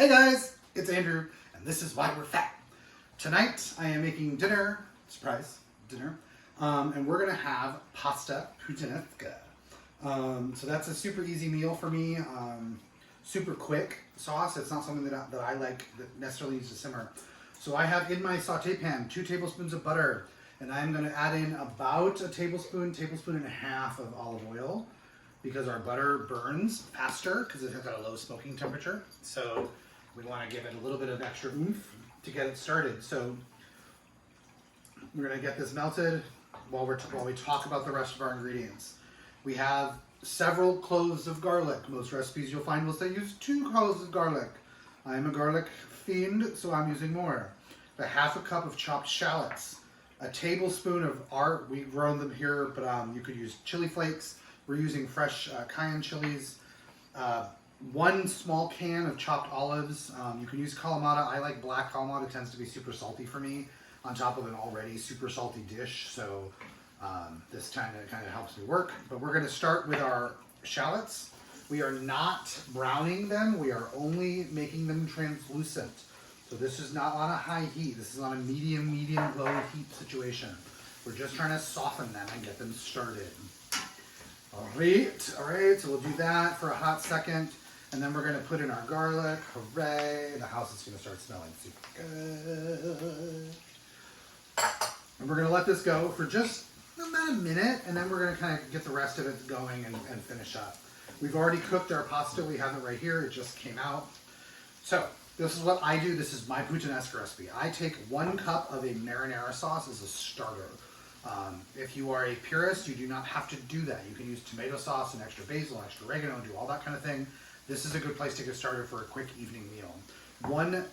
Hey guys, it's Andrew, and this is Why We're Fat. Tonight I am making dinner, surprise, dinner, and we're gonna have pasta Puttenesca. So that's a super easy meal for me, super quick sauce. It's not something that I like that necessarily needs to simmer. So I have in my saute pan 2 tablespoons of butter, and I'm gonna add in about a tablespoon and a half of olive oil, because our butter burns faster because it has got a low smoking temperature. So we want to give it a little bit of extra oomph to get it started. So we're going to get this melted while we talk about the rest of our ingredients. We have several cloves of garlic. Most recipes you'll find will say use 2 cloves of garlic. I'm a garlic fiend, so I'm using more. A half a cup of chopped shallots. A tablespoon of we've grown them here, but you could use chili flakes. We're using fresh cayenne chilies. 1 small can of chopped olives. You can use kalamata. I like black kalamata. It tends to be super salty for me on top of an already super salty dish. So this kind of helps me work. But we're going to start with our shallots. We are not browning them. We are only making them translucent. So this is not on a high heat. This is on a medium, low heat situation. We're just trying to soften them and get them started. All right, so we'll do that for a hot second, and then we're going to put in our garlic. Hooray, the house is going to start smelling super good. And we're going to let this go for just about a minute, and then we're going to kind of get the rest of it going and finish up. We've already cooked our pasta. We have it right here. It just came out. So this is what I do. This is my Puttanesca recipe. I take 1 cup of a marinara sauce as a starter. If you are a purist, you do not have to do that. You can use tomato sauce and extra basil, extra oregano, do all that kind of thing. This is a good place to get started for a quick evening meal. 1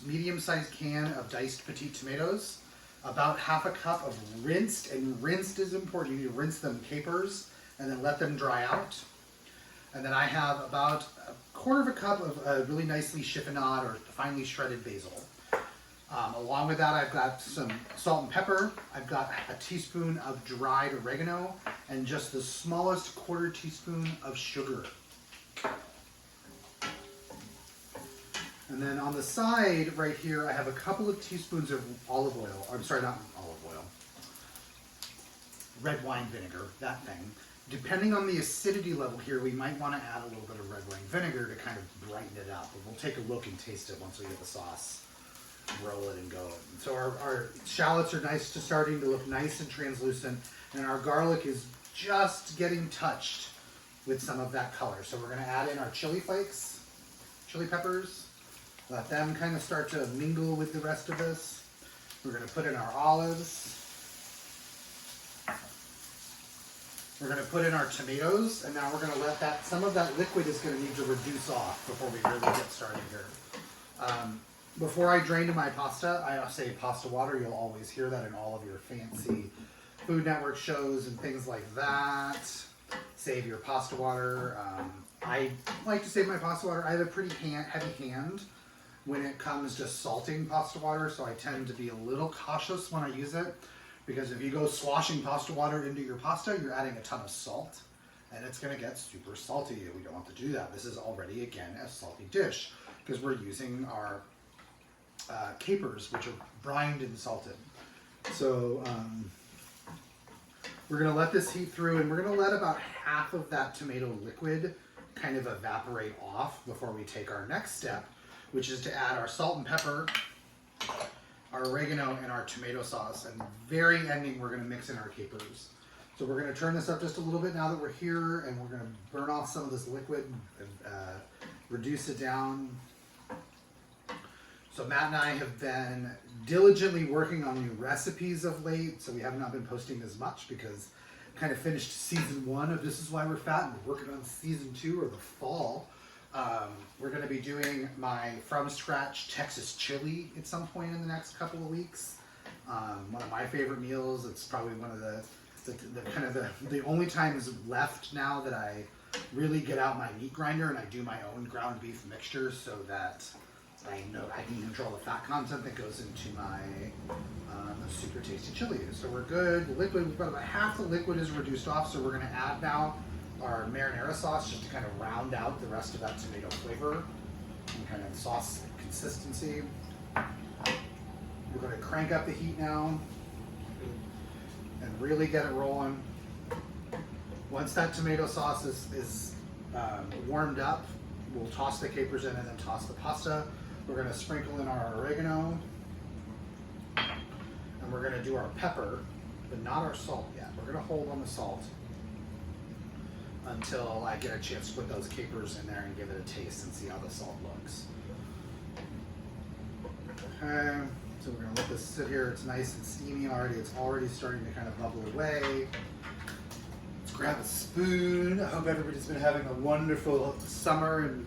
medium-sized can of diced petite tomatoes, about half a cup of rinsed, and rinsed is important. You need to rinse them capers and then let them dry out. And then I have about 1/4 cup of really nicely chiffonade or finely shredded basil. Along with that, I've got some salt and pepper. I've got a teaspoon of dried oregano and just the smallest 1/4 teaspoon of sugar. And then on the side right here, I have a couple of teaspoons of olive oil. I'm sorry, not olive oil. Red wine vinegar, that thing. Depending on the acidity level here, we might want to add a little bit of red wine vinegar to kind of brighten it up. But we'll take a look and taste it once we get the sauce. Roll it and go. So our shallots are starting to look nice and translucent, and our garlic is just getting touched with some of that color. So we're going to add in our chili flakes, chili peppers, let them kind of start to mingle with the rest of this. We're going to put in our olives. We're going to put in our tomatoes, and now we're going to let some of that liquid is going to need to reduce off before we really get started here. Before I drain to my pasta, I say pasta water. You'll always hear that in all of your fancy Food Network shows and things like that. Save your pasta water. I like to save my pasta water. I have a pretty heavy hand when it comes to salting pasta water, so I tend to be a little cautious when I use it, because if you go swashing pasta water into your pasta, you're adding a ton of salt, and it's going to get super salty. We don't want to do that. This is already, again, a salty dish, because we're using our capers, which are brined and salted. So we're going to let this heat through, and we're going to let about half of that tomato liquid kind of evaporate off before we take our next step, which is to add our salt and pepper, our oregano, and our tomato sauce. And very ending, we're going to mix in our capers. So we're going to turn this up just a little bit now that we're here, and we're going to burn off some of this liquid and reduce it down. So Matt and I have been diligently working on new recipes of late, so we have not been posting as much because we kind of finished season 1 of This Is Why We're Fat, and we're working on season 2 or the fall. We're going to be doing my from scratch Texas chili at some point in the next couple of weeks. One of my favorite meals. It's probably one of the only times left now that I really get out my meat grinder and I do my own ground beef mixture, so that I know I can control the fat content that goes into my super tasty chili. So we're good. The liquid, we've got about half the liquid is reduced off, so we're going to add now our marinara sauce just to kind of round out the rest of that tomato flavor and kind of sauce consistency. We're going to crank up the heat now and really get it rolling. Once that tomato sauce is warmed up, we'll toss the capers in and then toss the pasta. We're going to sprinkle in our oregano, and we're going to do our pepper, but not our salt yet. We're going to hold on the salt until I get a chance to put those capers in there and give it a taste and see how the salt looks. Okay, so we're going to let this sit here. It's nice and steamy already. It's already starting to kind of bubble away. Let's grab a spoon. I hope everybody's been having a wonderful summer and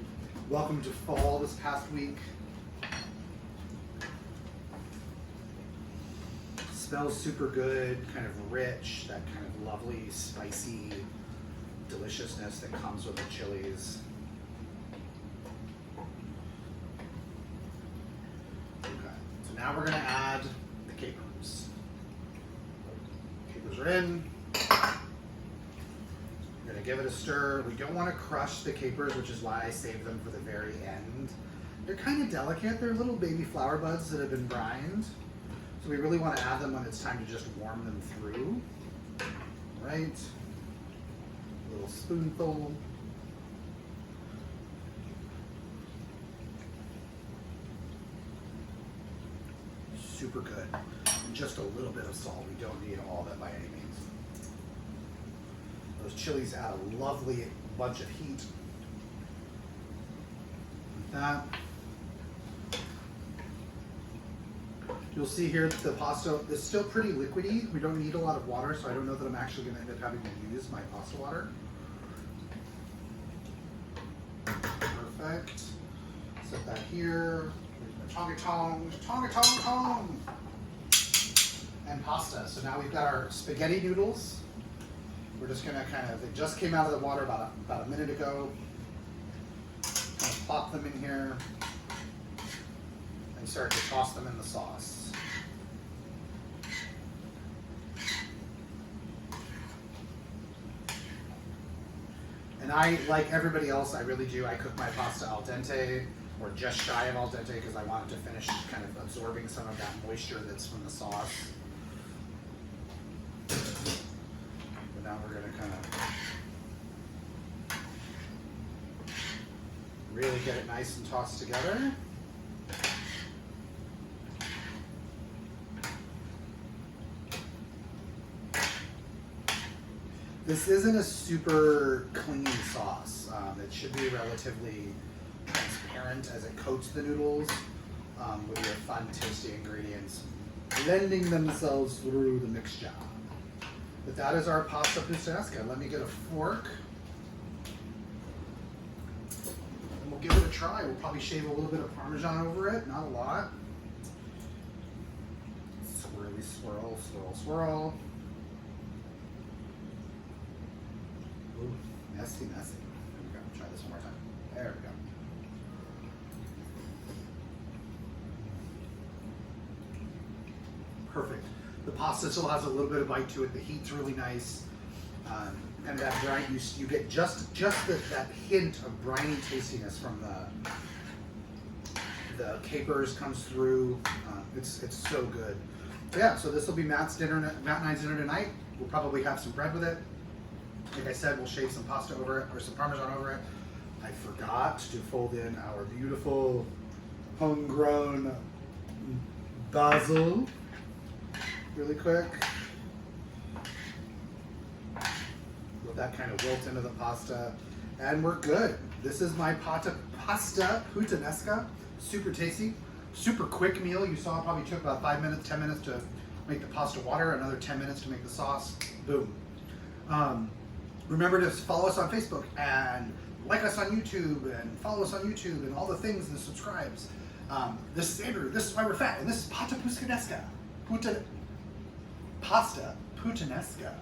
welcome to fall this past week. Smells super good, kind of rich, that kind of lovely, spicy deliciousness that comes with the chilies. Okay, so now we're going to add the capers. Capers are in. We're going to give it a stir. We don't want to crush the capers, which is why I saved them for the very end. They're kind of delicate. They're little baby flower buds that have been brined. So we really want to add them when it's time to just warm them through. Right. A little spoonful. Super good. And just a little bit of salt. We don't need all of it by any means. Those chilies add a lovely bunch of heat. Like that. You'll see here that the pasta is still pretty liquidy. We don't need a lot of water, so I don't know that I'm actually going to end up having to use my pasta water. Perfect. Set that here. Here's my tong, and pasta. So now we've got our spaghetti noodles. We're just going to they just came out of the water about a minute ago. Kind of plop them in here and start to toss them in the sauce. And I, like everybody else, I really do. I cook my pasta al dente, or just shy of al dente, because I want it to finish kind of absorbing some of that moisture that's from the sauce. But now we're going to kind of really get it nice and tossed together. This isn't a super clean sauce. It should be relatively transparent as it coats the noodles with your fun, tasty ingredients blending themselves through the mixture. But that is our pasta puttanesca. Let me get a fork. And we'll give it a try. We'll probably shave a little bit of Parmesan over it, not a lot. Swirly, swirl, swirl, swirl. Ooh, messy, messy. There we go. Try this one more time. There we go. Perfect. The pasta still has a little bit of bite to it. The heat's really nice. And that brine, you get just that hint of briny tastiness from the capers comes through. It's so good. Yeah, so this will be Matt and I's dinner tonight. We'll probably have some bread with it. Like I said, we'll shave some pasta over it, or some Parmesan over it. I forgot to fold in our beautiful homegrown basil really quick. Let that kind of wilt into the pasta. And we're good. This is my pasta Puttanesca. Super tasty, super quick meal. You saw it probably took about 5 minutes, 10 minutes to make the pasta water, another 10 minutes to make the sauce. Boom. Remember to follow us on Facebook and like us on YouTube and follow us on YouTube and all the things and subscribes. This is Andrew. This is why we're fat. And this is Pasta Puttanesca. Pasta Puttanesca.